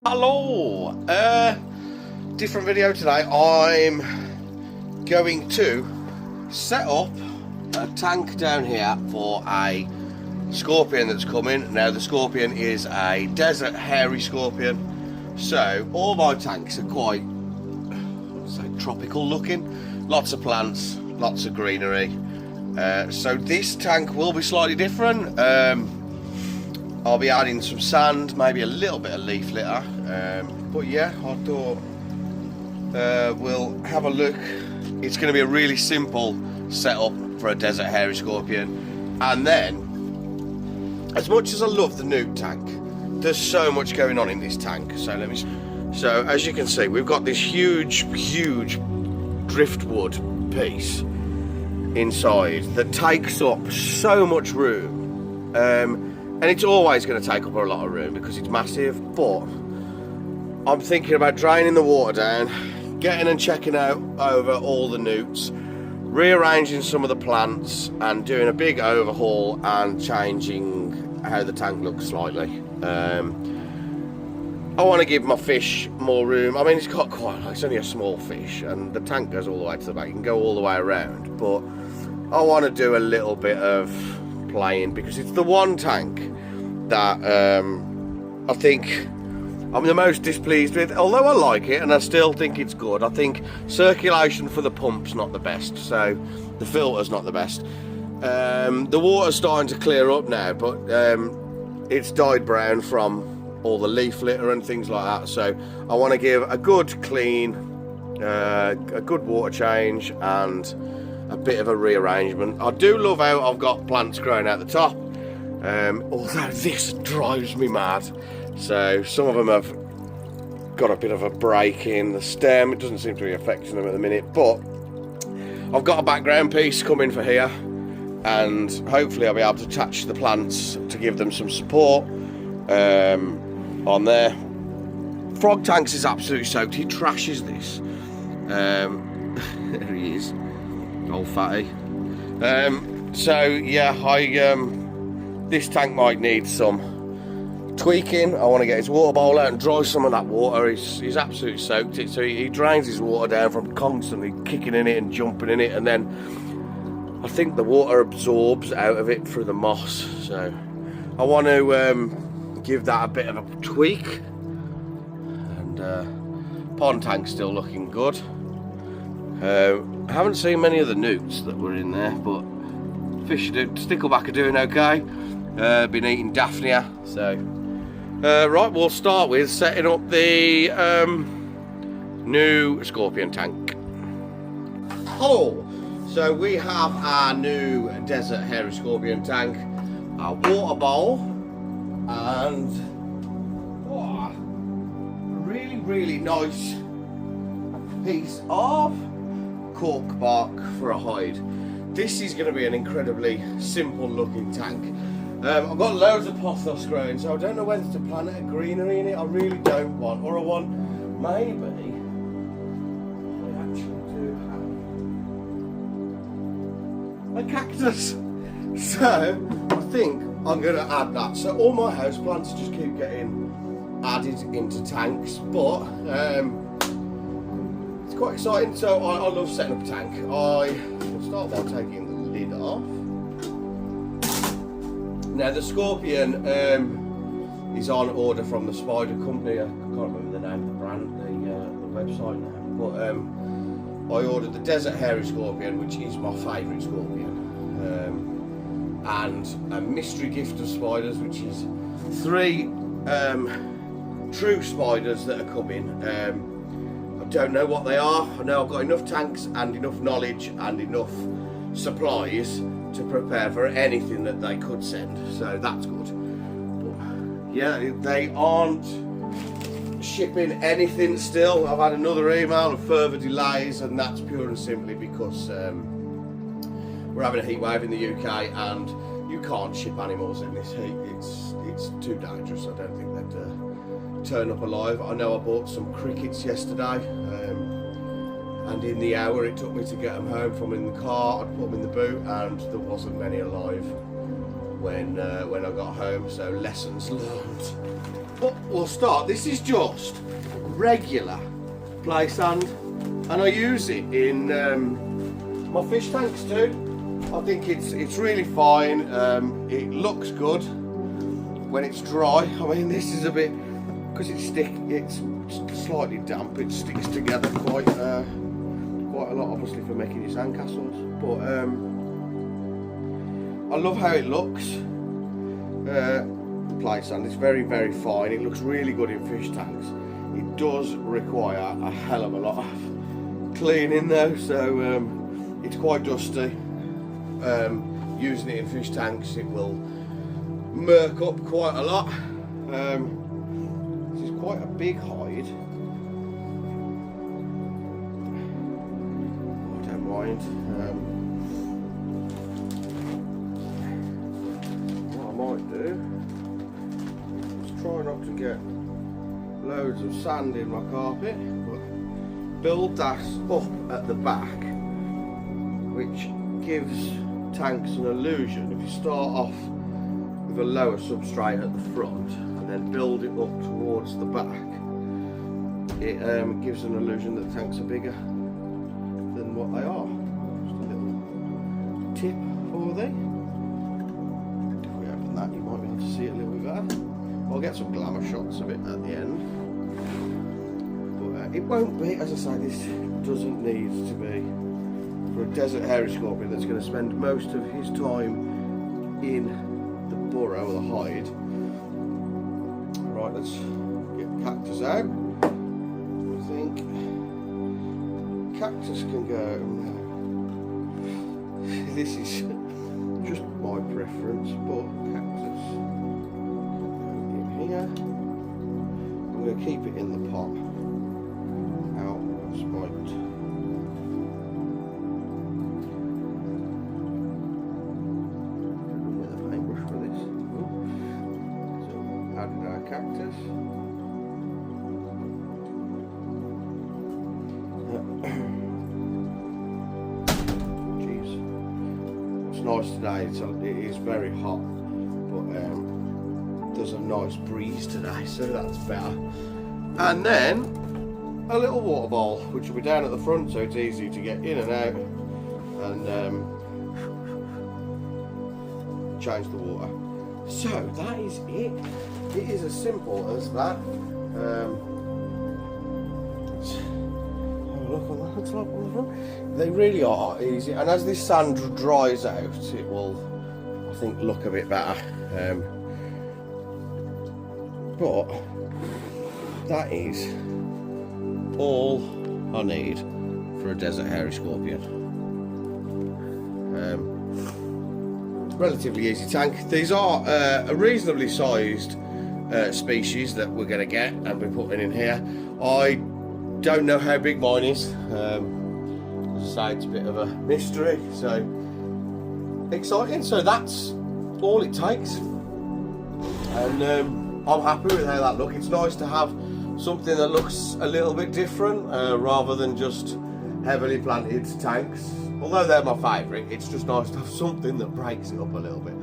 Hello, different video today. I'm going to set up a tank down here for a scorpion that's coming. Now the scorpion is a desert hairy scorpion, so all my tanks are quite, say, tropical looking. Lots of plants, lots of greenery. So this tank will be slightly different. I'll be adding some sand, maybe a little bit of leaf litter, but yeah, I thought we'll have a look. It's going to be a really simple setup for a desert hairy scorpion. And then, as much as I love the newt tank, there's so much going on in this tank. So as you can see, we've got this huge driftwood piece inside that takes up so much room. And it's always going to take up a lot of room because it's massive, but I'm thinking about draining the water down, getting and checking out over all the newts, rearranging some of the plants and doing a big overhaul and changing how the tank looks slightly. I want to give my fish more room. I mean, it's got it's only a small fish and the tank goes all the way to the back. You can go all the way around, but I want to do a little bit of playing because it's the one tank that I think I'm the most displeased with. Although I like it and I still think it's good, I think circulation for the pump's not the best, so the filter's not the best. The water's starting to clear up now, but it's dyed brown from all the leaf litter and things like that, so I want to give a good clean, a good water change and a bit of a rearrangement. I do love how I've got plants growing out the top, although this drives me mad. So some of them have got a bit of a break in the stem. It doesn't seem to be affecting them at the minute, but I've got a background piece coming for here and hopefully I'll be able to attach the plants to give them some support on there. Frog tanks is absolutely soaked. He trashes this. There he is. Old fatty. So yeah, this tank might need some tweaking. I want to get his water bowl out and dry some of that water. He's absolutely soaked it, so he drains his water down from constantly kicking in it and jumping in it, and then I think the water absorbs out of it through the moss. So I want to give that a bit of a tweak. And pond tank's still looking good. I haven't seen many of the newts that were in there, but fish stickleback are doing okay. Been eating daphnia, so right, we'll start with setting up the new scorpion tank. Hello, so we have our new desert hairy scorpion tank, our water bowl, and a really nice piece of cork bark for a hide. This is going to be an incredibly simple looking tank. I've got loads of pothos growing, so I don't know whether to plant a greenery in it. I really don't want, or I want maybe I actually do have a cactus. So I think I'm going to add that. So all my house plants just keep getting added into tanks, but it's quite exciting. So I love setting up a tank. I will start by taking the lid off. Now the scorpion is on order from the spider company. I can't remember the name of the brand, the website now, but I ordered the desert hairy scorpion, which is my favourite scorpion, and a mystery gift of spiders, which is 3 true spiders that are coming. I don't know what they are. I know I've got enough tanks and enough knowledge and enough supplies to prepare for anything that they could send, so that's good. But yeah, they aren't shipping anything still. I've had another email of further delays, and that's pure and simply because we're having a heat wave in the UK and you can't ship animals in this heat. It's too dangerous. I don't think they'd turn up alive. I know I bought some crickets yesterday, and in the hour it took me to get them home from in the car, I'd put them in the boot and there wasn't many alive when I got home, so lessons learned. But we'll start. This is just regular play sand, and I use it in my fish tanks too. I think it's really fine. It looks good when it's dry. I mean, this is a bit, because it's slightly damp. It sticks together quite a lot, obviously, for making your sandcastles. But I love how it looks. Play sand. It's very, very fine. It looks really good in fish tanks. It does require a hell of a lot of cleaning though, so it's quite dusty. Using it in fish tanks, it will murk up quite a lot. This is quite a big hide. I don't mind. What I might do is try not to get loads of sand in my carpet, but build that up at the back, which gives tanks an illusion. If you start off with a lower substrate at the front and then build it up towards the back, it gives an illusion that tanks are bigger than what they are. Just a little tip for thee. If we open that, you might be able to see it a little bit better. I'll get some glamour shots of it at the end. But it won't be, as I say, this doesn't need to be for a desert hairy scorpion that's going to spend most of his time in the burrow or the hide. Right, let's get cactus out. I think cactus can go. This is just my preference, but cactus in here. I'm going to keep it in the pot. Out, spiked. Cactus. Jeez, it's nice today. It is very hot, but there's a nice breeze today, so that's better. And then a little water bowl, which will be down at the front, so it's easy to get in and out, and change the water. So that is it. It is as simple as that. Look on that top on the front. They really are easy, and as this sand dries out, it will, I think, look a bit better. But that is all I need for a desert hairy scorpion. Relatively easy tank. These are a reasonably sized species that we're going to get and be putting in here. I don't know how big mine is. As I say, it's a bit of a mystery, so exciting. So that's all it takes, and I'm happy with how that looks. It's nice to have something that looks a little bit different rather than just heavily planted tanks. Although they're my favourite, it's just nice to have something that breaks it up a little bit.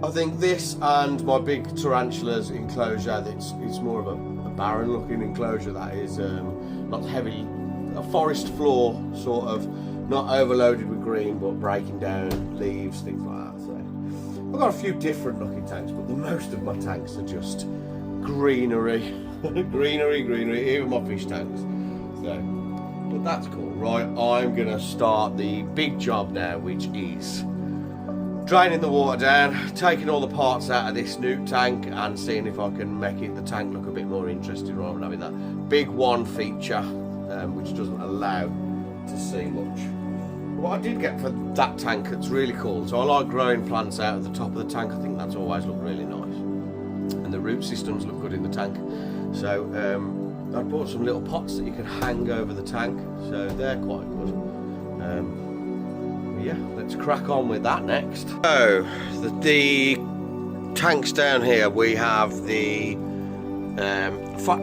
I think this and my big tarantulas enclosure, it's more of a barren looking enclosure that is not heavy, a forest floor sort of, not overloaded with green but breaking down leaves, things like that. So I've got a few different looking tanks, but the most of my tanks are just greenery. greenery, even my fish tanks. So, but that's cool. Right, I'm gonna start the big job now, which is draining the water down, taking all the parts out of this newt tank and seeing if I can make the tank look a bit more interesting rather than having that big one feature which doesn't allow to see much. What I did get for that tank that's really cool, so I like growing plants out at the top of the tank. I think that's always looked really nice, and the root systems look good in the tank. So I bought some little pots that you can hang over the tank, so they're quite good. Yeah, let's crack on with that next. So the tanks down here, we have the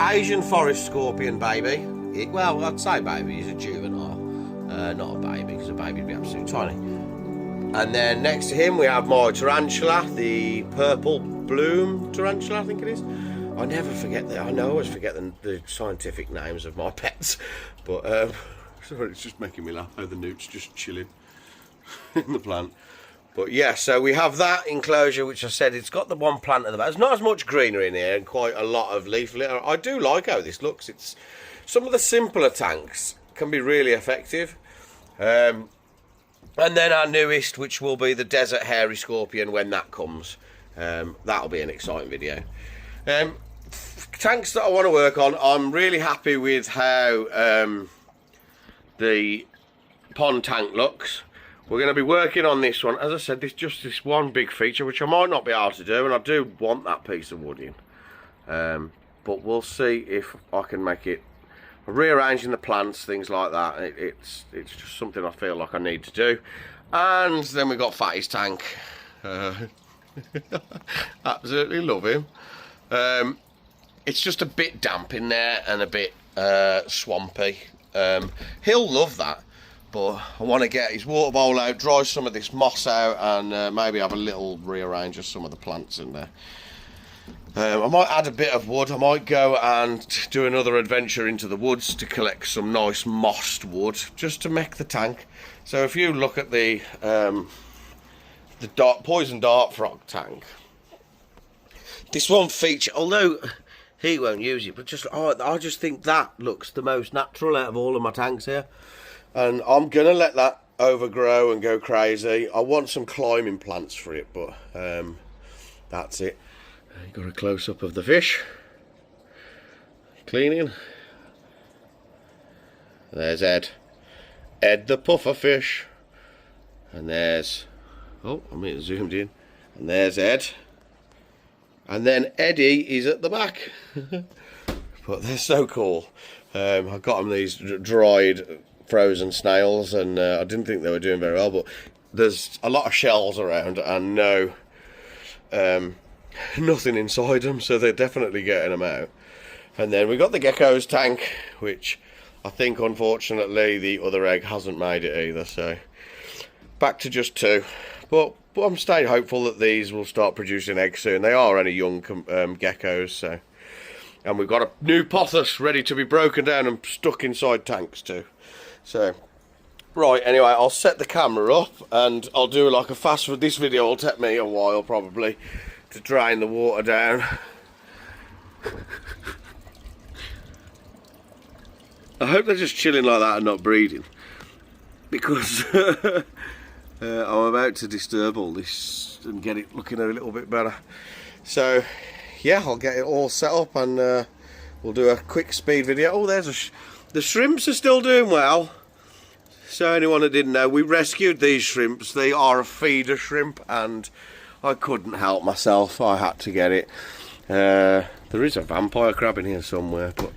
Asian forest scorpion baby. Well, I'd say baby, he's a juvenile, not a baby, because a baby would be absolutely tiny. And then next to him we have my tarantula, the purple bloom tarantula, I think it is. I never forget that. I always forget the scientific names of my pets, but sorry, it's just making me laugh. Oh, the newt's just chilling in the plant. But yeah, so we have that enclosure, which I said it's got the one plant at the back. There's not as much greenery in here and quite a lot of leaf litter. I do like how this looks. It's some of the simpler tanks can be really effective. And then our newest, which will be the desert hairy scorpion when that comes. That'll be an exciting video. Tanks that I want to work on, I'm really happy with how the pond tank looks. We're going to be working on this one. As I said, just this one big feature, which I might not be able to do, and I do want that piece of wood in. But we'll see if I can make it. Rearranging the plants, things like that. It's just something I feel like I need to do. And then we got Fatty's tank. Absolutely love him. It's just a bit damp in there and a bit swampy. He'll love that. But I want to get his water bowl out, dry some of this moss out, and maybe have a little rearrange of some of the plants in there. I might add a bit of wood. I might go and do another adventure into the woods to collect some nice mossed wood, just to make the tank. So if you look at the poison dart frog tank, this one feature, although he won't use it, but I just think that looks the most natural out of all of my tanks here. And I'm going to let that overgrow and go crazy. I want some climbing plants for it, but that's it. Got a close-up of the fish. Cleaning. There's Ed. Ed the puffer fish. And there's... oh, I mean, zoomed in. And there's Ed. And then Eddie is at the back. But they're so cool. I got them these dried frozen snails, and I didn't think they were doing very well, but there's a lot of shells around and nothing inside them, so they're definitely getting them out. And then we got the geckos tank, which I think unfortunately the other egg hasn't made it either, so back to just two. But I'm staying hopeful that these will start producing eggs soon. They are only young geckos, so. And we've got a new pothos ready to be broken down and stuck inside tanks too. So, right, anyway, I'll set the camera up and I'll do like a fast food. This video will take me a while probably to drain the water down. I hope they're just chilling like that and not breeding, because I'm about to disturb all this and get it looking a little bit better. So yeah, I'll get it all set up and we'll do a quick speed video. Oh, there's the shrimps are still doing well. So anyone that didn't know, we rescued these shrimps. They are a feeder shrimp and I couldn't help myself. I had to get it. There is a vampire crab in here somewhere, but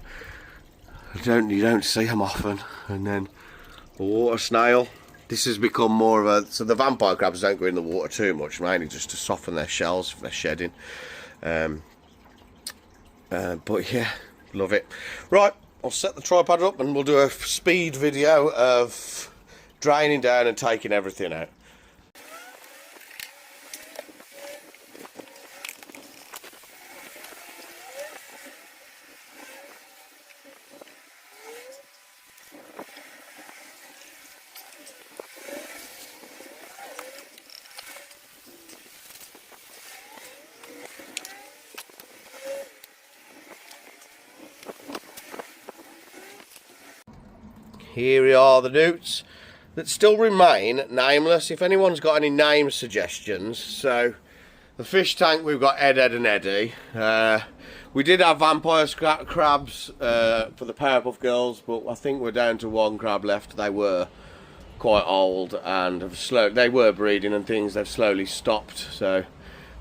you don't see them often. And then a water snail. This has become more of a... so the vampire crabs don't go in the water too much, mainly just to soften their shells if they're shedding. But yeah, love it. Right, I'll set the tripod up and we'll do a speed video of draining down and taking everything out. Here are the newts that still remain nameless. If anyone's got any name suggestions. So the fish tank, we've got Ed, and Eddie. We did have vampire crabs for the Powerpuff Girls, but I think we're down to one crab left. They were quite old and they were breeding and things. They've slowly stopped. So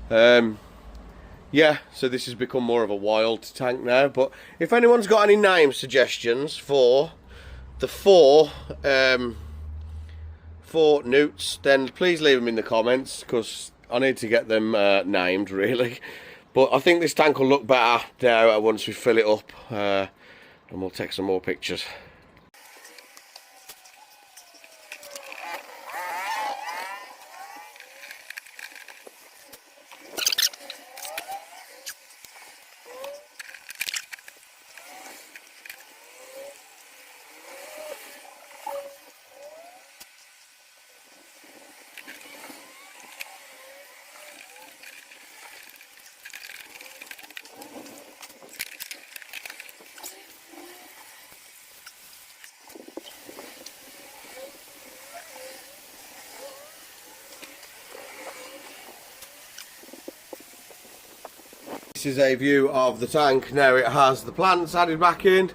yeah, so this has become more of a wild tank now. But if anyone's got any name suggestions for the four newts, then please leave them in the comments, because I need to get them named really. But I think this tank will look better now once we fill it up, and we'll take some more pictures. this is a view of the tank. Now it has the plants added back in.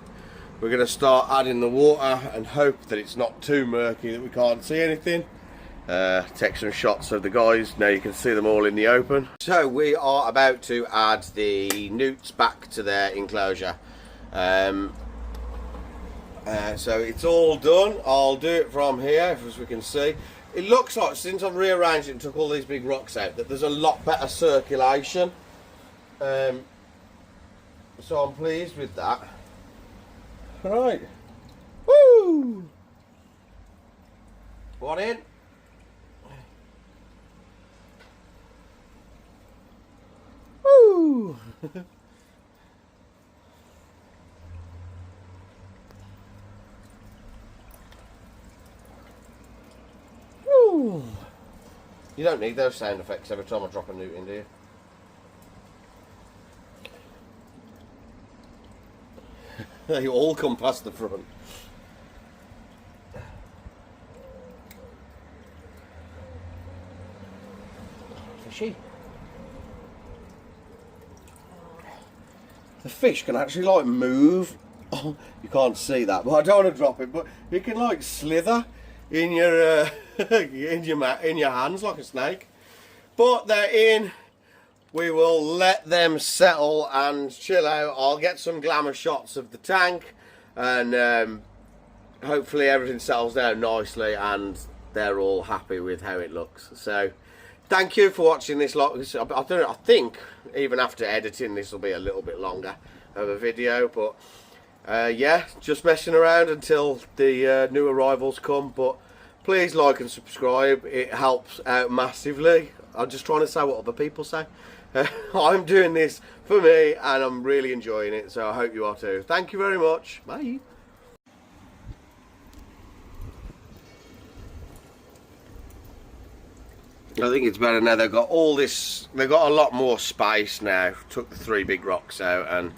We're going to start adding the water and hope that it's not too murky that we can't see anything. Take some shots of the guys. Now you can see them all in the open. So we are about to add the newts back to their enclosure. So it's all done. I'll do it from here, as we can see. It looks like, since I've rearranged it and took all these big rocks out, that there's a lot better circulation. So I'm pleased with that. Right. Woo! One in. Woo! Woo! You don't need those sound effects every time I drop a newt in, do you? They all come past the front. Fishy. The fish can actually like move. Oh, you can't see that, but I don't want to drop it. But it can like slither in your in your hands like a snake. But they're in. We will let them settle and chill out. I'll get some glamour shots of the tank, and hopefully everything settles down nicely and they're all happy with how it looks. So thank you for watching this lot. I don't know, I think even after editing this will be a little bit longer of a video, but yeah, just messing around until the new arrivals come. But please like and subscribe, it helps out massively. I'm just trying to say what other people say. I'm doing this for me and I'm really enjoying it, so I hope you are too. Thank you very much. Bye. I think it's better now. They've got all this, they've got a lot more space now. Took the 3 big rocks out and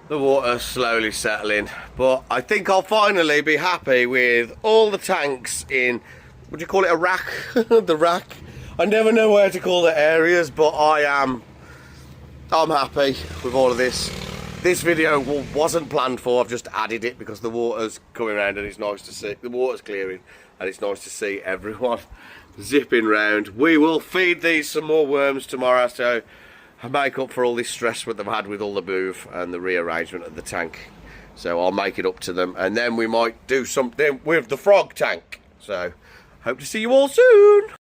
the water's slowly settling. But I think I'll finally be happy with all the tanks in, would you call it a rack? The rack. I never know where to call the areas, but I'm happy with all of this. This video wasn't planned for, I've just added it because the water's coming around and it's nice to see. The water's clearing and it's nice to see everyone zipping round. We will feed these some more worms tomorrow, so I make up for all this stress that they've had with all the move and the rearrangement of the tank. So I'll make it up to them, and then we might do something with the frog tank. So hope to see you all soon.